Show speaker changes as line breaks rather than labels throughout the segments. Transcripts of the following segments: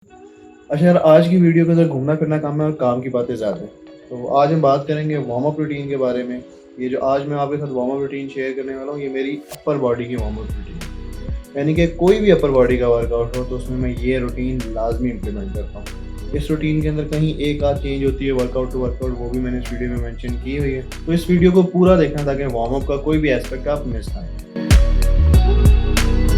अच्छा यार, आज की वीडियो के अंदर घूमना फिरना कम है और काम की बातें ज़्यादा हैं। तो आज हम बात करेंगे वार्म अप रूटीन के बारे में। ये जो आज मैं आपके साथ वार्म अप रूटीन शेयर करने वाला हूँ, ये मेरी अपर बॉडी की वार्म अप रूटीन है। यानी कि कोई भी अपर बॉडी का वर्कआउट हो तो उसमें मैं ये रूटीन लाज़मी इम्प्लीमेंट करता हूँ। इस रूटीन के अंदर कहीं एक आध चेंज होती है वर्कआउट टू वर्कआउट, वो भी मैंने इस वीडियो में मेंशन की हुई है। तो इस वीडियो को पूरा देखना ताकि वार्म अप का कोई भी एस्पेक्ट आप मिस ना करें।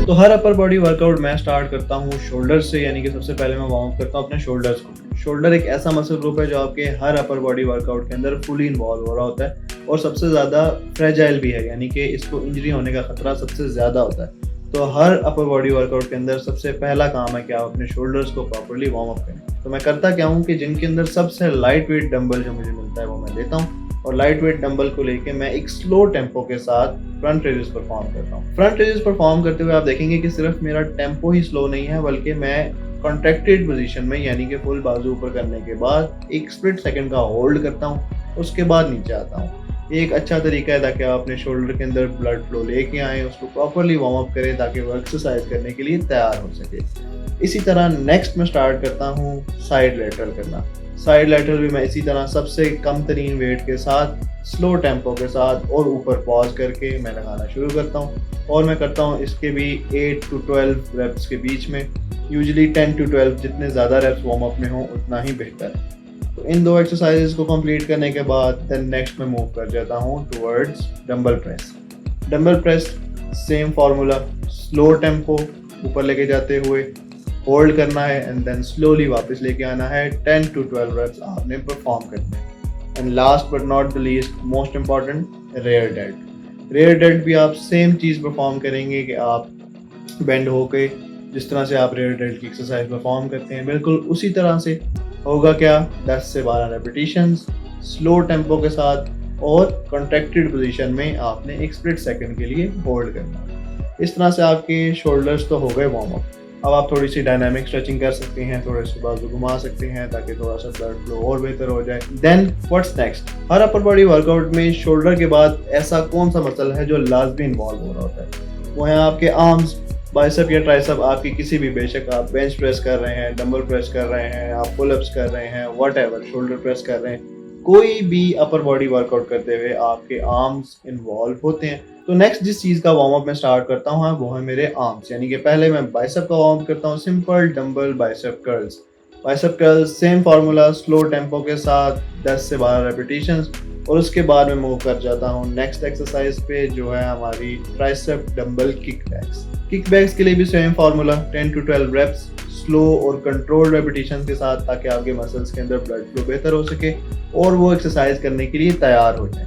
तो हर अपर बॉडी वर्कआउट मैं स्टार्ट करता हूँ शोल्डर से, यानी कि सबसे पहले मैं वार्म अप करता हूँ अपने शोल्डर्स को। शोल्डर एक ऐसा मसल ग्रुप है जो आपके हर अपर बॉडी वर्कआउट के अंदर फुली इन्वॉल्व हो रहा होता है और सबसे ज़्यादा फ्रेजाइल भी है, यानी कि इसको इंजरी होने का खतरा सबसे ज़्यादा होता है। तो हर अपर बॉडी वर्कआउट के अंदर सबसे पहला काम है कि आप अपने शोल्डर्स को प्रॉपर्ली वार्म अप करें। तो मैं करता क्या हूँ कि जिनके अंदर सबसे लाइट वेट डंबल जो मुझे मिलता है वो मैं लेता हूँ, और लाइट वेट डंबल को लेके मैं एक स्लो टेम्पो के साथ फ्रंट रेजेस परफॉर्म करता हूँ। फ्रंट रेजेस परफॉर्म करते हुए आप देखेंगे कि सिर्फ मेरा टेम्पो ही स्लो नहीं है, बल्कि मैं कॉन्ट्रैक्टेड पोजीशन में, यानी कि फुल बाजू ऊपर करने के बाद एक स्प्लिट सेकंड का होल्ड करता हूँ, उसके बाद नीचे आता हूँ। ये एक अच्छा तरीका है ताकि आप अपने शोल्डर के अंदर ब्लड फ्लो लेके आएँ, उसको प्रॉपरली वार्म अप करें ताकि वो एक्सरसाइज करने के लिए तैयार हो सके। इसी तरह नेक्स्ट मैं स्टार्ट करता हूँ साइड लेटरल करना। साइड लेटरल भी मैं इसी तरह सबसे कम तरीन वेट के साथ स्लो टेम्पो के साथ और ऊपर पॉज करके मैं लगाना शुरू करता हूँ, और मैं करता हूँ इसके भी 8 to 12 रेप्स के बीच में। यूजुअली 10 to 12, जितने ज़्यादा रेप्स वार्म अप में हो उतना ही बेहतर है। तो इन दो एक्सरसाइजेस को कंप्लीट करने के बाद देन नेक्स्ट मैं मूव कर जाता हूँ towards dumbbell press. Dumbbell press same formula, slow tempo ऊपर लेके जाते हुए होल्ड करना है एंड देन स्लोली वापस लेके आना है। 10 to 12 रेप्स आपने परफॉर्म करने हैं। And last but not the least, most important, rare dealt. Rare dealt भी आप सेम चीज़ परफॉर्म करेंगे कि आप बेंड होके जिस तरह से आप रेयर डेल्ट की एक्सरसाइज परफॉर्म करते हैं बिल्कुल उसी तरह से होगा। क्या 10 से 12 रेपिटेशंस स्लो टेम्पो के साथ और कॉन्ट्रैक्टेड पोजीशन में आपने एक स्प्लिट सेकंड के लिए होल्ड करना। इस तरह से आपके शोल्डर्स तो हो गए वार्म अप। अब आप थोड़ी सी डायनामिक स्ट्रेचिंग कर सकते हैं, थोड़े से बाजू घुमा सकते हैं ताकि थोड़ा सा ब्लड फ्लो और बेहतर हो जाए। Then what's next? हर अपर बॉडी वर्कआउट में शोल्डर के बाद ऐसा कौन सा मसल है जो लाजमी इन्वॉल्व हो रहा होता है? वो है आपके आर्म्स, बाइसेप या ट्राइसेप, आपकी किसी भी, बेशक आप बेंच प्रेस कर रहे हैं, डंबल प्रेस कर रहे हैं, आप पुलअप्स कर रहे हैं, व्हाटएवर, शोल्डर प्रेस कर रहे हैं, कोई भी अपर बॉडी वर्कआउट करते हुए आपके आर्म्स इन्वॉल्व होते हैं। तो नेक्स्ट जिस चीज़ का वार्म अप मैं स्टार्ट करता हूँ वो है मेरे आर्म्स, यानी कि पहले मैं बाइसेप का वार्म अप करता हूँ, simple dumbbell bicep curls. Bicep curls same formula, slow tempo के साथ 10 से 12 रेपिटेशंस, और उसके बाद मैं मूव कर जाता हूँ नेक्स्ट एक्सरसाइज पे जो है हमारी tricep dumbbell kick backs. Kick backs के लिए भी same formula, 10 to 12 reps slow और कंट्रोल्ड रेपिटेशंस के साथ, ताकि आपके मसल्स के अंदर ब्लड फ्लो बेहतर हो सके और वो एक्सरसाइज करने के लिए तैयार हो जाए।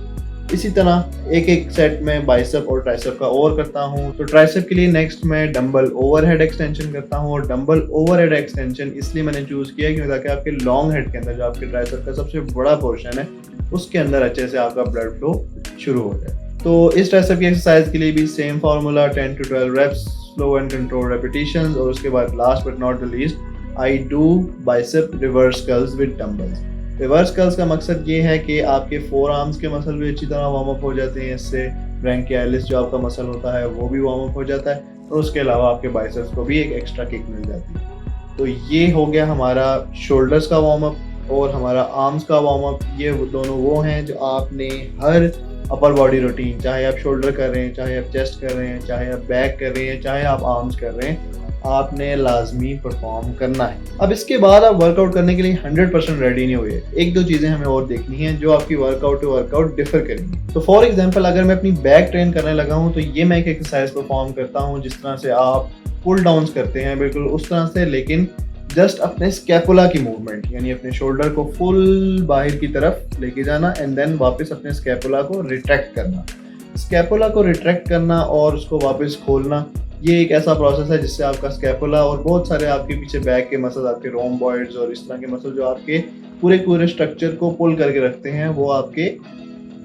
इसी तरह एक एक सेट में बाइसेप और ट्राइसेप का और करता हूँ। तो ट्राइसेप के लिए नेक्स्ट मैं डंबल ओवरहेड एक्सटेंशन करता हूँ, और डंबल ओवरहेड एक्सटेंशन इसलिए मैंने चूज़ किया क्योंकि ताकि आपके लॉन्ग हेड के अंदर जो आपके ट्राइसेप का सबसे बड़ा पोर्शन है उसके अंदर अच्छे से आपका ब्लड फ्लो शुरू हो जाए। तो इस ट्राइसेप की एक्सरसाइज के लिए भी same formula, 10 to 12 reps slow and control repetitions, और उसके बाद last but not the least I do bicep reverse curls with dumbbells. Reverse curls का मकसद ये है कि आपके फोर आर्म्स के मसल भी अच्छी तरह वार्म अप हो जाते हैं, इससे ब्रैंकियालिस जो आपका मसल होता है वो भी वार्म अप हो जाता है, और उसके अलावा आपके बाइसेप्स को भी एक एक्स्ट्रा किक मिल जाती है। तो ये हो गया हमारा शोल्डर्स का वार्म अप और हमारा आर्म्स का वार्म अप। ये दोनों वो हैं जो आपने हर अपर बॉडी रूटीन, चाहे आप शोल्डर कर रहे हैं, चाहे आप चेस्ट कर रहे हैं, चाहे आप बैक कर रहे हैं, चाहे आप आर्म्स कर रहे हैं, आपने लाजमी परफॉर्म करना है। अब इसके बाद आप वर्कआउट करने के लिए 100% रेडी नहीं हुए। एक दो चीज़ें हमें और देखनी है जो आपकी वर्कआउट टू वर्कआउट डिफर करेंगी। तो फॉर एग्जांपल अगर मैं अपनी बैक ट्रेन करने लगा हूँ तो ये मैं एक एक्सरसाइज परफॉर्म करता हूँ जिस तरह से आप पुल डाउन्स करते हैं बिल्कुल उस तरह से, लेकिन जस्ट अपने स्कैपुला की मूवमेंट, यानी अपने शोल्डर को फुल बाहर की तरफ लेके जाना एंड देन वापस अपने स्कैपुला को रिट्रैक्ट करना। स्कैपुला को रिट्रैक्ट करना और उसको वापस खोलना, ये एक ऐसा प्रोसेस है जिससे आपका स्कैपुला और बहुत सारे आपके पीछे बैक के मसल, आपके रोम्बॉइड्स और इस तरह के मसल जो आपके पूरे स्ट्रक्चर को पुल करके रखते हैं, वो आपके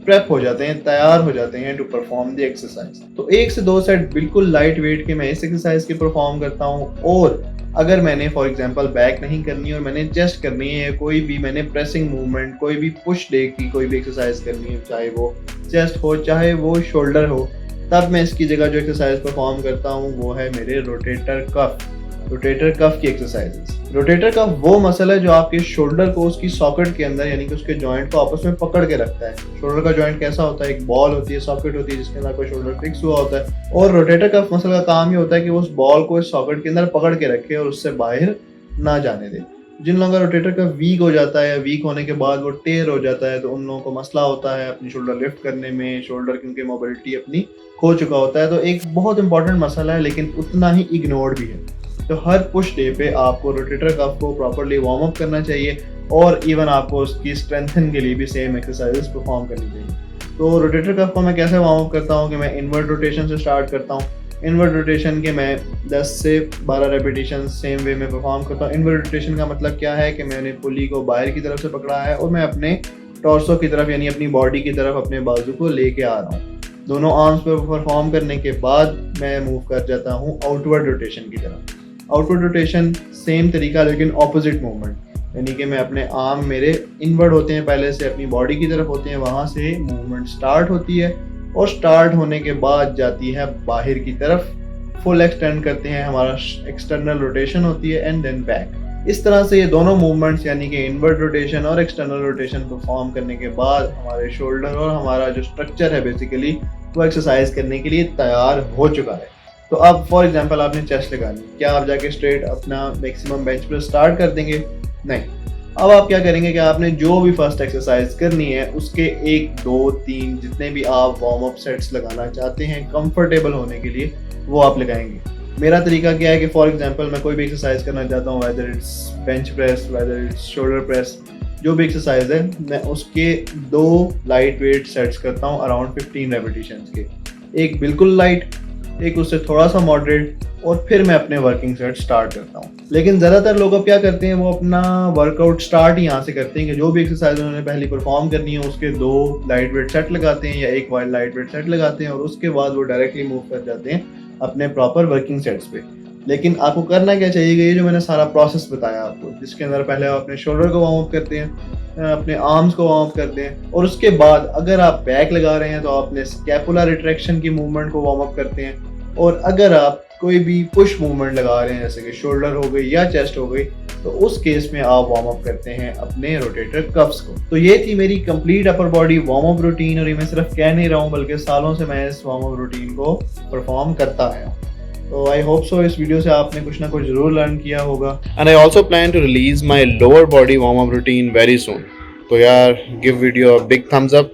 प्रेप हो जाते हैं, तैयार हो जाते हैं टू परफॉर्म द एक्सरसाइज। तो 1 से 2 सेट बिल्कुल लाइट वेट के मैं इस एक्सरसाइज के परफॉर्म करता हूँ, और अगर मैंने फॉर एग्जांपल बैक नहीं करनी और मैंने चेस्ट करनी है, कोई भी मैंने प्रेसिंग मूवमेंट, कोई भी पुश डे की कोई भी एक्सरसाइज करनी है, चाहे वो चेस्ट हो चाहे वो शोल्डर हो, तब मैं इसकी जगह जो एक्सरसाइज परफॉर्म करता हूँ वो है मेरे रोटेटर कफ। रोटेटर कफ की एक्सरसाइजेस। रोटेटर कफ वो मसल है जो आपके शोल्डर को उसकी सॉकेट के अंदर यानी कि उसके जॉइंट को आपस में पकड़ के रखता है। शोल्डर का जॉइंट कैसा होता है, एक बॉल होती है, सॉकेट होती है जिसके अंदर कोई शोल्डर फिक्स हुआ होता है, और रोटेटर कफ मसल का काम ये होता है कि वो उस बॉल को इस सॉकेट के अंदर पकड़ के रखे और उससे बाहर ना जाने दे। जिन लोगों का रोटेटर कफ वीक हो जाता है या वीक होने के बाद वो टेयर हो जाता है तो उन लोगों को मसला होता है अपनी शोल्डर लिफ्ट करने में, शोल्डर की उनकी मोबिलिटी अपनी खो चुका होता है। तो एक बहुत इंपॉर्टेंट मसला है लेकिन उतना ही इग्नोर्ड भी है। तो हर पुश डे पे आपको रोटेटर कफ को प्रॉपर्ली वार्म अप करना चाहिए और इवन आपको उसकी स्ट्रेंथन के लिए भी सेम एक्सरसाइजेस परफॉर्म करनी चाहिए। तो रोटेटर कफ को मैं कैसे वार्म अप करता हूँ कि मैं इनवर्ट रोटेशन से स्टार्ट करता हूँ। इनवर्ट रोटेशन के मैं 10 से 12 रेपिटेशन सेम वे में परफॉर्म करता हूँ। इनवर्ट रोटेशन का मतलब क्या है कि मैंने पुली को बाहर की तरफ से पकड़ा है और मैं अपने टॉर्सो की तरफ यानी अपनी बॉडी की तरफ अपने बाजू को लेके आ रहा हूँ। दोनों आर्म्स पर परफॉर्म करने के बाद मैं मूव कर जाता हूँ आउटवर्ड रोटेशन की तरफ। आउटवर्ड रोटेशन सेम तरीका लेकिन ऑपोजिट मूवमेंट, यानी कि मैं अपने आर्म मेरे इनवर्ड होते हैं, पहले से अपनी बॉडी की तरफ होते हैं, वहाँ से मूवमेंट स्टार्ट होती है और स्टार्ट होने के बाद जाती है बाहर की तरफ, फुल एक्सटेंड करते हैं, हमारा एक्सटर्नल रोटेशन होती है एंड देन बैक। इस तरह से ये दोनों मूवमेंट्स यानी कि इनवर्ड रोटेशन और एक्सटर्नल रोटेशन परफॉर्म करने के बाद हमारे शोल्डर और हमारा जो स्ट्रक्चर है बेसिकली वो एक्सरसाइज करने के लिए तैयार हो चुका है। तो अब फॉर एग्जांपल आपने चेस्ट लगानी, क्या आप जाके स्ट्रेट अपना मैक्सिमम बेंच प्रेस स्टार्ट कर देंगे? नहीं। अब आप क्या करेंगे कि आपने जो भी फर्स्ट एक्सरसाइज करनी है उसके 1, 2, 3 जितने भी आप वार्म अप सेट्स लगाना चाहते हैं कंफर्टेबल होने के लिए वो आप लगाएंगे। मेरा तरीका क्या है कि फॉर एग्जांपल मैं कोई भी एक्सरसाइज करना चाहता हूँ, whether it's bench press, whether it's shoulder press, जो भी एक्सरसाइज है मैं उसके 2 लाइट वेट सेट्स करता हूँ अराउंड 15 रेपिटेशंस के। एक बिल्कुल लाइट, एक उससे थोड़ा सा मॉडरेट, और फिर मैं अपने वर्किंग सेट स्टार्ट करता हूँ। लेकिन ज़्यादातर लोग अब क्या करते हैं, वो अपना वर्कआउट स्टार्ट ही यहाँ से करते हैं कि जो भी एक्सरसाइज उन्होंने पहले परफॉर्म करनी है उसके 2 लाइट वेट सेट लगाते हैं या एक वाइड लाइट वेट सेट लगाते हैं और उसके बाद वो डायरेक्टली मूव कर जाते हैं अपने प्रॉपर वर्किंग सेट्स पे। लेकिन आपको करना क्या चाहिए कि ये जो मैंने सारा प्रोसेस बताया आपको, जिसके अंदर पहले आप अपने शोल्डर को वार्म अप करते हैं, अपने आर्म्स को वार्म अप करते हैं, और उसके बाद अगर आप बैक लगा रहे हैं तो आप अपने स्कैपुलर रिट्रैक्शन की मूवमेंट को वार्म अप करते हैं, और अगर आप कोई भी पुश मूवमेंट लगा रहे हैं जैसे कि शोल्डर हो गई या चेस्ट हो गई तो उस केस में आप वार्म अप करते हैं अपने रोटेटर कफ्स को। तो ये थी मेरी complete upper body warm up routine, और ये मैं सिर्फ कह नहीं रहा हूँ बल्कि सालों से मैं इस वार्म अप रूटीन को परफॉर्म करता आया हूँ। तो आई होप सो इस वीडियो से आपने कुछ ना कुछ जरूर लर्न किया होगा।
And I also plan to release my lower body warm up routine very soon. तो यार give video a big thumbs up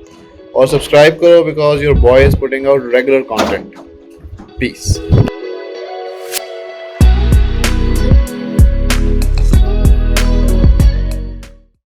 और subscribe करो because your boy is putting out regular content. Peace.